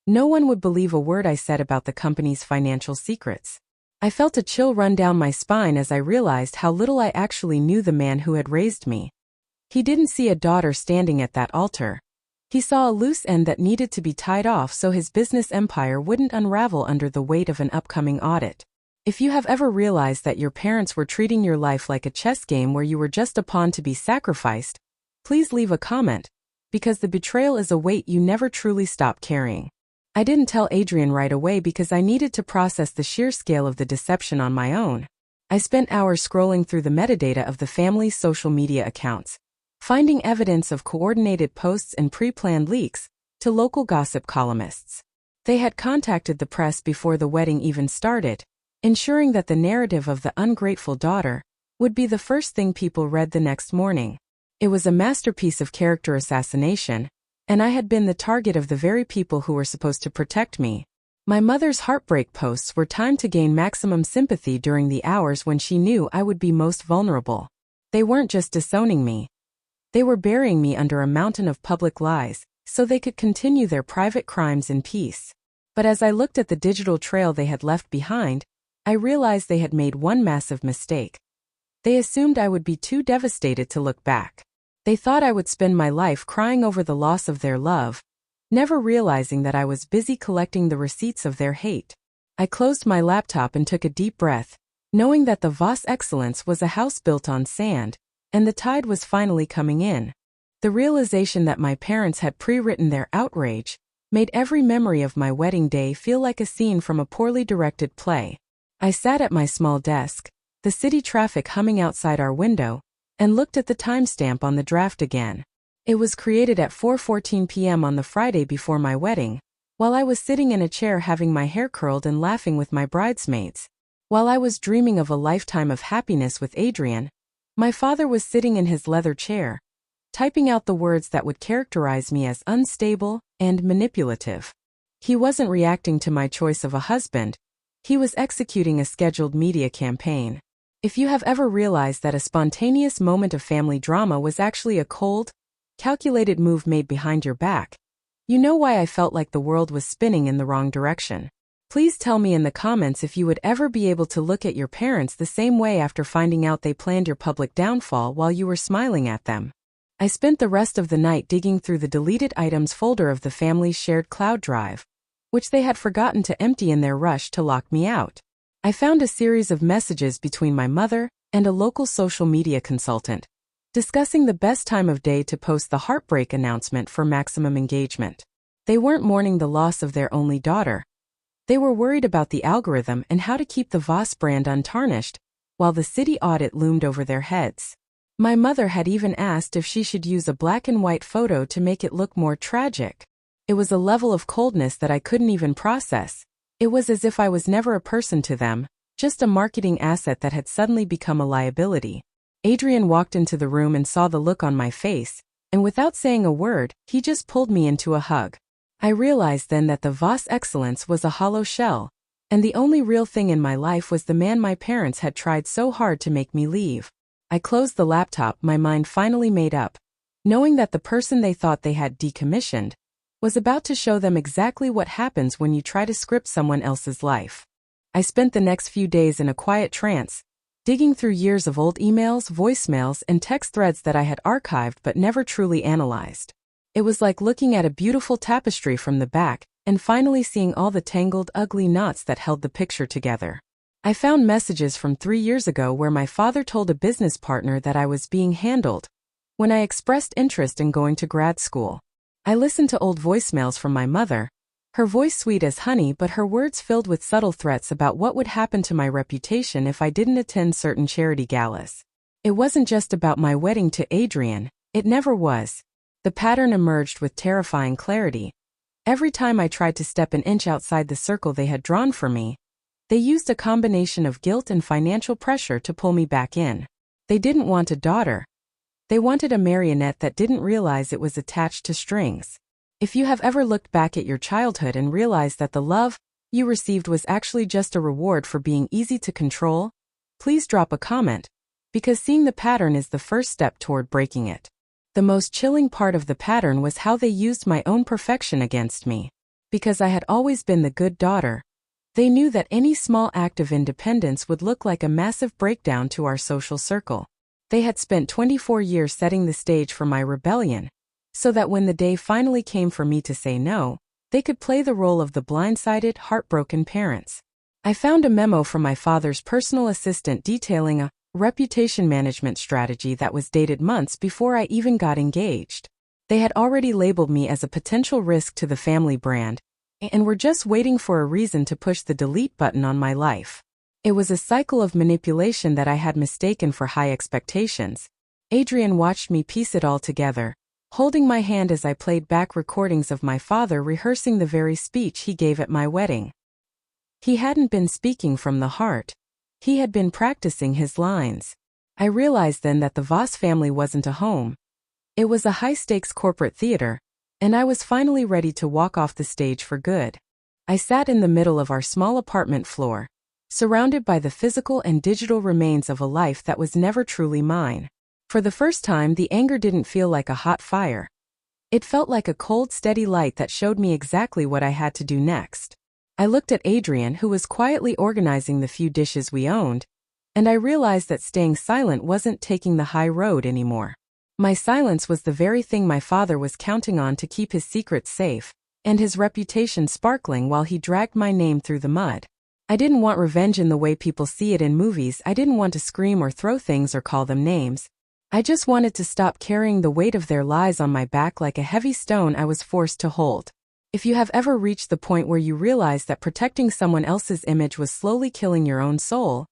no one would believe a word I said about the company's financial secrets. I felt a chill run down my spine as I realized how little I actually knew the man who had raised me. He didn't see a daughter standing at that altar. He saw a loose end that needed to be tied off so his business empire wouldn't unravel under the weight of an upcoming audit. If you have ever realized that your parents were treating your life like a chess game where you were just a pawn to be sacrificed, please leave a comment, because the betrayal is a weight you never truly stop carrying. I didn't tell Adrian right away because I needed to process the sheer scale of the deception on my own. I spent hours scrolling through the metadata of the family's social media accounts, finding evidence of coordinated posts and pre-planned leaks to local gossip columnists. They had contacted the press before the wedding even started, ensuring that the narrative of the ungrateful daughter would be the first thing people read the next morning. It was a masterpiece of character assassination, and I had been the target of the very people who were supposed to protect me. My mother's heartbreak posts were timed to gain maximum sympathy during the hours when she knew I would be most vulnerable. They weren't just disowning me. They were burying me under a mountain of public lies, so they could continue their private crimes in peace. But as I looked at the digital trail they had left behind, I realized they had made one massive mistake. They assumed I would be too devastated to look back. They thought I would spend my life crying over the loss of their love, never realizing that I was busy collecting the receipts of their hate. I closed my laptop and took a deep breath, knowing that the Voss Excellence was a house built on sand, and the tide was finally coming in. The realization that my parents had pre-written their outrage made every memory of my wedding day feel like a scene from a poorly directed play. I sat at my small desk, the city traffic humming outside our window, and looked at the timestamp on the draft again. It was created at 4:14 p.m. on the Friday before my wedding, while I was sitting in a chair having my hair curled and laughing with my bridesmaids. While I was dreaming of a lifetime of happiness with Adrian, my father was sitting in his leather chair, typing out the words that would characterize me as unstable and manipulative. He wasn't reacting to my choice of a husband. He was executing a scheduled media campaign. If you have ever realized that a spontaneous moment of family drama was actually a cold, calculated move made behind your back, you know why I felt like the world was spinning in the wrong direction. Please tell me in the comments if you would ever be able to look at your parents the same way after finding out they planned your public downfall while you were smiling at them. I spent the rest of the night digging through the deleted items folder of the family's shared cloud drive, which they had forgotten to empty in their rush to lock me out. I found a series of messages between my mother and a local social media consultant, discussing the best time of day to post the heartbreak announcement for maximum engagement. They weren't mourning the loss of their only daughter. They were worried about the algorithm and how to keep the Voss brand untarnished, while the city audit loomed over their heads. My mother had even asked if she should use a black and white photo to make it look more tragic. It was a level of coldness that I couldn't even process. It was as if I was never a person to them, just a marketing asset that had suddenly become a liability. Adrian walked into the room and saw the look on my face, and without saying a word, he just pulled me into a hug. I realized then that the Voss Excellence was a hollow shell, and the only real thing in my life was the man my parents had tried so hard to make me leave. I closed the laptop, my mind finally made up, knowing that the person they thought they had decommissioned was about to show them exactly what happens when you try to script someone else's life. I spent the next few days in a quiet trance, digging through years of old emails, voicemails, and text threads that I had archived but never truly analyzed. It was like looking at a beautiful tapestry from the back and finally seeing all the tangled, ugly knots that held the picture together. I found messages from 3 years ago where my father told a business partner that I was being handled when I expressed interest in going to grad school. I listened to old voicemails from my mother, her voice sweet as honey but her words filled with subtle threats about what would happen to my reputation if I didn't attend certain charity galas. It wasn't just about my wedding to Adrian, it never was. The pattern emerged with terrifying clarity. Every time I tried to step an inch outside the circle they had drawn for me, they used a combination of guilt and financial pressure to pull me back in. They didn't want a daughter. They wanted a marionette that didn't realize it was attached to strings. If you have ever looked back at your childhood and realized that the love you received was actually just a reward for being easy to control, please drop a comment, because seeing the pattern is the first step toward breaking it. The most chilling part of the pattern was how they used my own perfection against me. Because I had always been the good daughter, they knew that any small act of independence would look like a massive breakdown to our social circle. They had spent 24 years setting the stage for my rebellion, so that when the day finally came for me to say no, they could play the role of the blindsided, heartbroken parents. I found a memo from my father's personal assistant detailing a reputation management strategy that was dated months before I even got engaged. They had already labeled me as a potential risk to the family brand, and were just waiting for a reason to push the delete button on my life. It was a cycle of manipulation that I had mistaken for high expectations. Adrian watched me piece it all together, holding my hand as I played back recordings of my father rehearsing the very speech he gave at my wedding. He hadn't been speaking from the heart. He had been practicing his lines. I realized then that the Voss family wasn't a home. It was a high-stakes corporate theater, and I was finally ready to walk off the stage for good. I sat in the middle of our small apartment floor, surrounded by the physical and digital remains of a life that was never truly mine. For the first time, the anger didn't feel like a hot fire. It felt like a cold, steady light that showed me exactly what I had to do next. I looked at Adrian, who was quietly organizing the few dishes we owned, and I realized that staying silent wasn't taking the high road anymore. My silence was the very thing my father was counting on to keep his secrets safe, and his reputation sparkling while he dragged my name through the mud. I didn't want revenge in the way people see it in movies. I didn't want to scream or throw things or call them names. I just wanted to stop carrying the weight of their lies on my back like a heavy stone I was forced to hold. If you have ever reached the point where you realize that protecting someone else's image was slowly killing your own soul,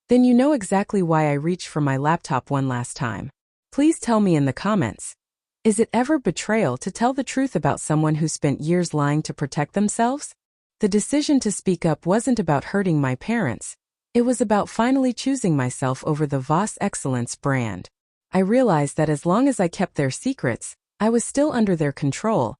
then you know exactly why I reached for my laptop one last time. Please tell me in the comments. Is it ever betrayal to tell the truth about someone who spent years lying to protect themselves? The decision to speak up wasn't about hurting my parents. It was about finally choosing myself over the Voss Excellence brand. I realized that as long as I kept their secrets, I was still under their control,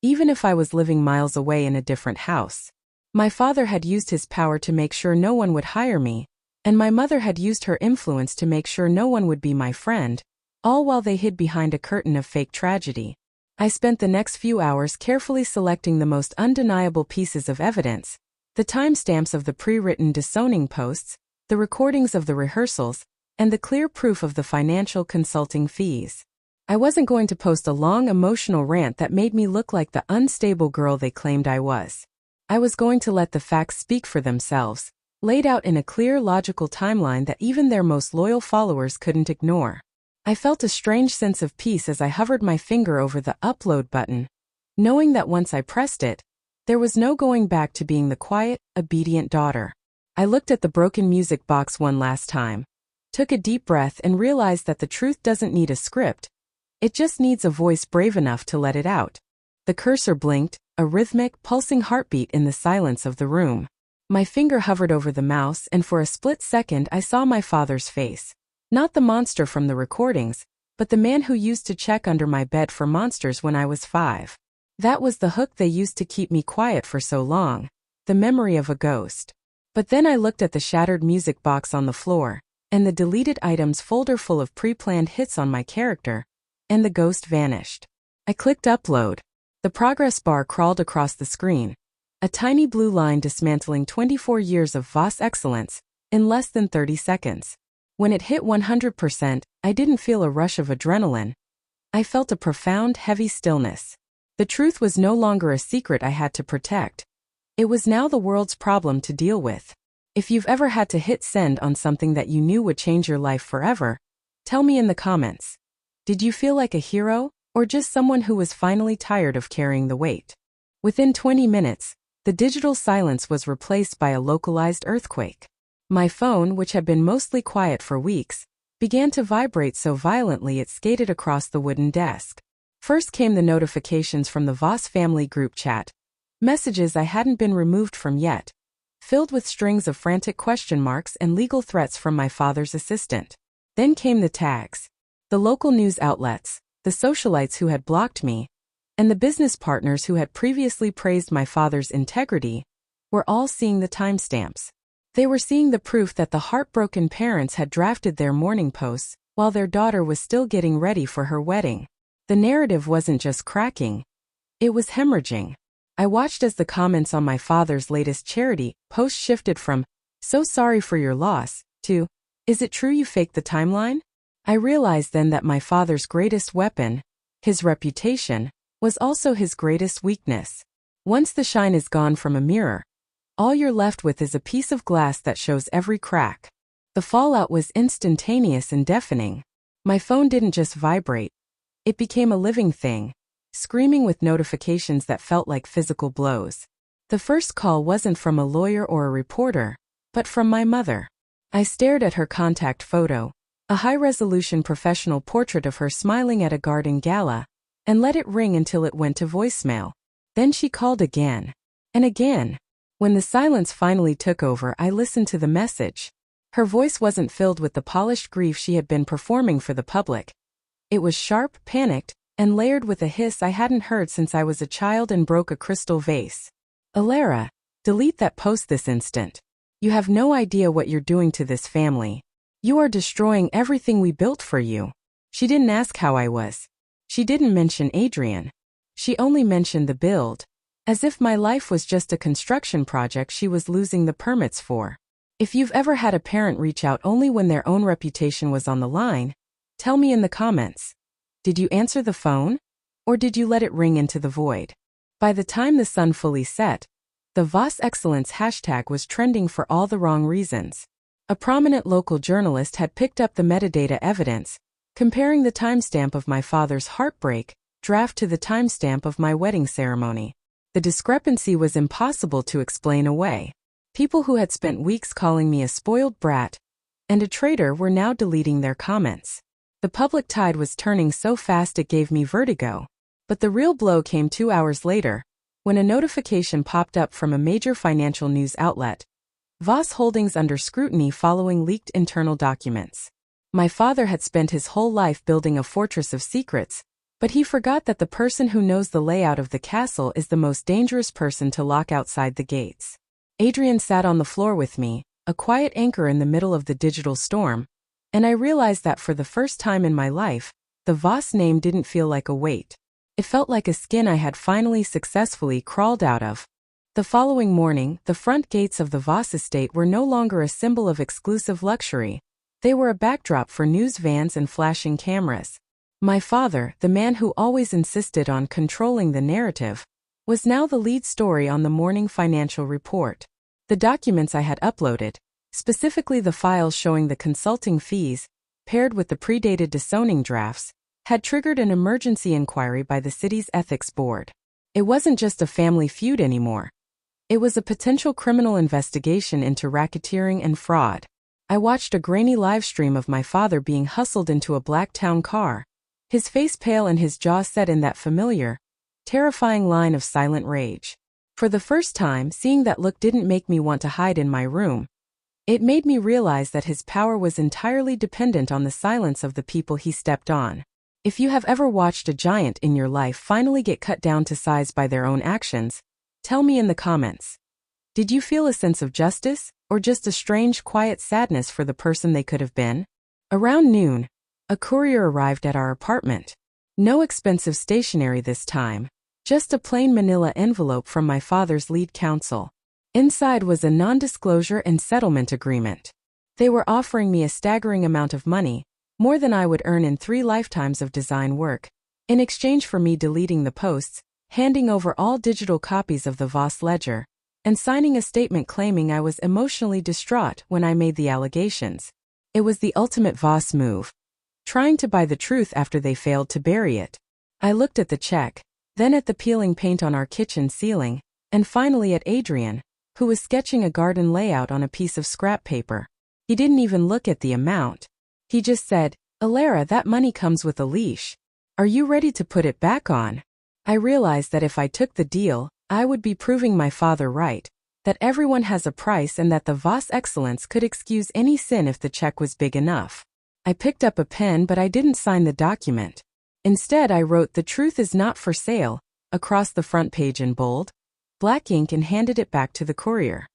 even if I was living miles away in a different house. My father had used his power to make sure no one would hire me, and my mother had used her influence to make sure no one would be my friend, all while they hid behind a curtain of fake tragedy. I spent the next few hours carefully selecting the most undeniable pieces of evidence, the timestamps of the pre-written disowning posts, the recordings of the rehearsals, and the clear proof of the financial consulting fees. I wasn't going to post a long emotional rant that made me look like the unstable girl they claimed I was. I was going to let the facts speak for themselves, laid out in a clear, logical timeline that even their most loyal followers couldn't ignore. I felt a strange sense of peace as I hovered my finger over the upload button, knowing that once I pressed it, there was no going back to being the quiet, obedient daughter. I looked at the broken music box one last time, took a deep breath and realized that the truth doesn't need a script. It just needs a voice brave enough to let it out. The cursor blinked, a rhythmic, pulsing heartbeat in the silence of the room. My finger hovered over the mouse and for a split second I saw my father's face. Not the monster from the recordings, but the man who used to check under my bed for monsters when I was 5. That was the hook they used to keep me quiet for so long, the memory of a ghost. But then I looked at the shattered music box on the floor, and the deleted items folder full of pre-planned hits on my character, and the ghost vanished. I clicked upload. The progress bar crawled across the screen, a tiny blue line dismantling 24 years of Voss excellence in less than 30 seconds. When it hit 100%, I didn't feel a rush of adrenaline. I felt a profound, heavy stillness. The truth was no longer a secret I had to protect. It was now the world's problem to deal with. If you've ever had to hit send on something that you knew would change your life forever, tell me in the comments. Did you feel like a hero, or just someone who was finally tired of carrying the weight? Within 20 minutes, the digital silence was replaced by a localized earthquake. My phone, which had been mostly quiet for weeks, began to vibrate so violently it skated across the wooden desk. First came the notifications from the Voss family group chat, messages I hadn't been removed from yet, filled with strings of frantic question marks and legal threats from my father's assistant. Then came the tags. The local news outlets, the socialites who had blocked me, and the business partners who had previously praised my father's integrity, were all seeing the timestamps. They were seeing the proof that the heartbroken parents had drafted their mourning posts while their daughter was still getting ready for her wedding. The narrative wasn't just cracking, it was hemorrhaging. I watched as the comments on my father's latest charity post shifted from, "So sorry for your loss," to, "Is it true you faked the timeline?" I realized then that my father's greatest weapon, his reputation, was also his greatest weakness. Once the shine is gone from a mirror, all you're left with is a piece of glass that shows every crack. The fallout was instantaneous and deafening. My phone didn't just vibrate, it became a living thing, screaming with notifications that felt like physical blows. The first call wasn't from a lawyer or a reporter, but from my mother. I stared at her contact photo, a high-resolution professional portrait of her smiling at a garden gala, and let it ring until it went to voicemail. Then she called again. And again. When the silence finally took over, I listened to the message. Her voice wasn't filled with the polished grief she had been performing for the public. It was sharp, panicked, and layered with a hiss I hadn't heard since I was a child and broke a crystal vase. "Alara, Delete that post this instant. You have no idea what you're doing to this family. You are destroying everything we built for you. She didn't ask how I was. She didn't mention Adrian. She only mentioned the build, as if my life was just a construction project she was losing the permits for. If you've ever had a parent reach out only when their own reputation was on the line, tell me in the comments. Did you answer the phone? Or did you let it ring into the void? By the time the sun fully set, the Voss Excellence hashtag was trending for all the wrong reasons. A prominent local journalist had picked up the metadata evidence, comparing the timestamp of my father's heartbreak draft to the timestamp of my wedding ceremony. The discrepancy was impossible to explain away. People who had spent weeks calling me a spoiled brat and a traitor were now deleting their comments. The public tide was turning so fast it gave me vertigo. But the real blow came 2 hours later, when a notification popped up from a major financial news outlet. Voss Holdings under scrutiny following leaked internal documents. My father had spent his whole life building a fortress of secrets, but he forgot that the person who knows the layout of the castle is the most dangerous person to lock outside the gates. Adrian sat on the floor with me, a quiet anchor in the middle of the digital storm, and I realized that for the first time in my life, the Voss name didn't feel like a weight. It felt like a skin I had finally successfully crawled out of. The following morning, the front gates of the Voss estate were no longer a symbol of exclusive luxury. They were a backdrop for news vans and flashing cameras. My father, the man who always insisted on controlling the narrative, was now the lead story on the morning financial report. The documents I had uploaded, specifically the files showing the consulting fees, paired with the predated disowning drafts, had triggered an emergency inquiry by the city's ethics board. It wasn't just a family feud anymore. It was a potential criminal investigation into racketeering and fraud. I watched a grainy livestream of my father being hustled into a black town car, his face pale and his jaw set in that familiar, terrifying line of silent rage. For the first time, seeing that look didn't make me want to hide in my room. It made me realize that his power was entirely dependent on the silence of the people he stepped on. If you have ever watched a giant in your life finally get cut down to size by their own actions, tell me in the comments. Did you feel a sense of justice, or just a strange, quiet sadness for the person they could have been? Around noon, a courier arrived at our apartment. No expensive stationery this time, just a plain manila envelope from my father's lead counsel. Inside was a non-disclosure and settlement agreement. They were offering me a staggering amount of money, more than I would earn in 3 lifetimes of design work, in exchange for me deleting the posts, handing over all digital copies of the Voss ledger, and signing a statement claiming I was emotionally distraught when I made the allegations. It was the ultimate Voss move, trying to buy the truth after they failed to bury it. I looked at the check, then at the peeling paint on our kitchen ceiling, and finally at Adrian, who was sketching a garden layout on a piece of scrap paper. He didn't even look at the amount. He just said, "Alara, that money comes with a leash. Are you ready to put it back on?" I realized that if I took the deal, I would be proving my father right, that everyone has a price and that the Voss Excellence could excuse any sin if the check was big enough. I picked up a pen but I didn't sign the document. Instead I wrote "The truth is not for sale" across the front page in bold, black ink and handed it back to the courier.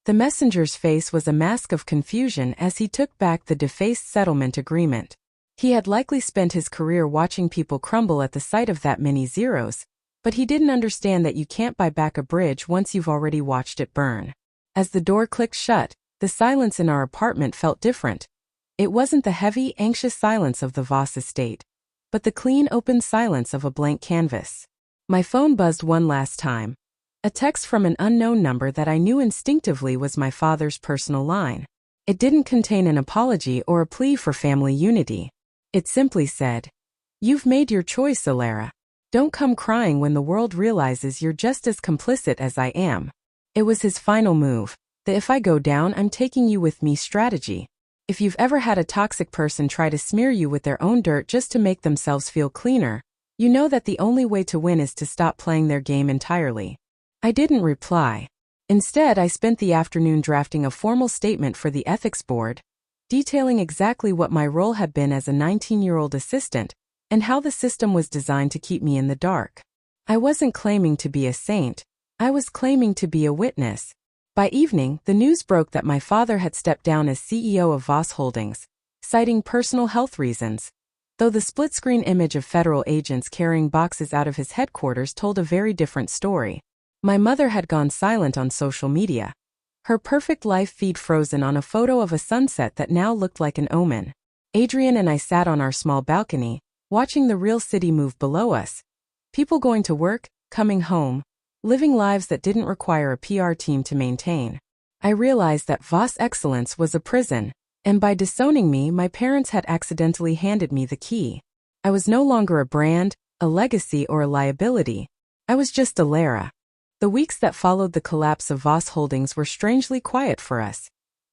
The messenger's face was a mask of confusion as he took back the defaced settlement agreement. He had likely spent his career watching people crumble at the sight of that many zeros, but he didn't understand that you can't buy back a bridge once you've already watched it burn. As the door clicked shut, the silence in our apartment felt different. It wasn't the heavy, anxious silence of the Voss estate, but the clean, open silence of a blank canvas. My phone buzzed one last time. A text from an unknown number that I knew instinctively was my father's personal line. It didn't contain an apology or a plea for family unity. It simply said, "You've made your choice, Alara. Don't come crying when the world realizes you're just as complicit as I am." It was his final move, the "if I go down, I'm taking you with me" strategy. If you've ever had a toxic person try to smear you with their own dirt just to make themselves feel cleaner, you know that the only way to win is to stop playing their game entirely. I didn't reply. Instead, I spent the afternoon drafting a formal statement for the ethics board, detailing exactly what my role had been as a 19-year-old assistant, and how the system was designed to keep me in the dark. I wasn't claiming to be a saint, I was claiming to be a witness, By evening, the news broke that my father had stepped down as CEO of Voss Holdings, citing personal health reasons. Though the split-screen image of federal agents carrying boxes out of his headquarters told a very different story. My mother had gone silent on social media. Her perfect life feed frozen on a photo of a sunset that now looked like an omen. Adrian and I sat on our small balcony, watching the real city move below us. People going to work, coming home, living lives that didn't require a PR team to maintain. I realized that Voss Excellence was a prison, and by disowning me, my parents had accidentally handed me the key. I was no longer a brand, a legacy, or a liability. I was just a Lara. The weeks that followed the collapse of Voss Holdings were strangely quiet for us,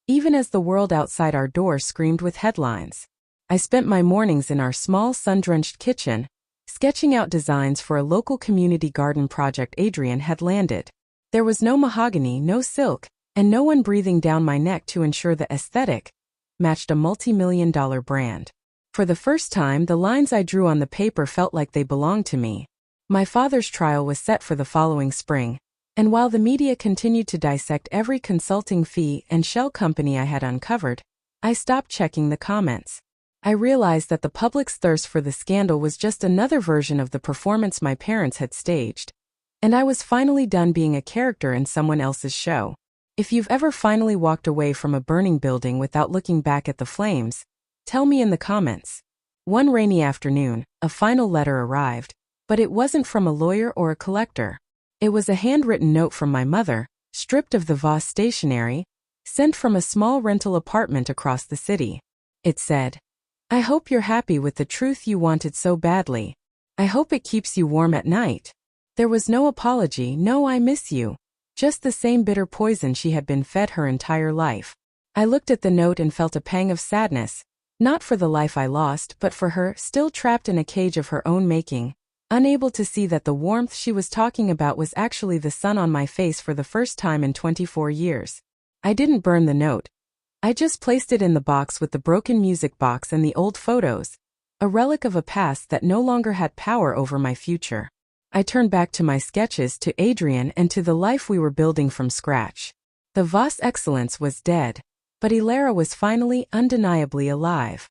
even as the world outside our door screamed with headlines. I spent my mornings in our small sun-drenched kitchen, sketching out designs for a local community garden project Adrian had landed. There was no mahogany, no silk, and no one breathing down my neck to ensure the aesthetic matched a multi-million-dollar brand. For the first time, the lines I drew on the paper felt like they belonged to me. My father's trial was set for the following spring, and while the media continued to dissect every consulting fee and shell company I had uncovered, I stopped checking the comments. I realized that the public's thirst for the scandal was just another version of the performance my parents had staged, and I was finally done being a character in someone else's show. If you've ever finally walked away from a burning building without looking back at the flames, tell me in the comments. One rainy afternoon, a final letter arrived, but it wasn't from a lawyer or a collector. It was a handwritten note from my mother, stripped of the Voss stationery, sent from a small rental apartment across the city. It said, "I hope you're happy with the truth you wanted so badly. I hope it keeps you warm at night." There was no apology, no "I miss you." Just the same bitter poison she had been fed her entire life. I looked at the note and felt a pang of sadness, not for the life I lost, but for her, still trapped in a cage of her own making, unable to see that the warmth she was talking about was actually the sun on my face for the first time in 24 years. I didn't burn the note. I just placed it in the box with the broken music box and the old photos, a relic of a past that no longer had power over my future. I turned back to my sketches, to Adrian, and to the life we were building from scratch. The Voss Excellence was dead, but Ilara was finally, undeniably alive.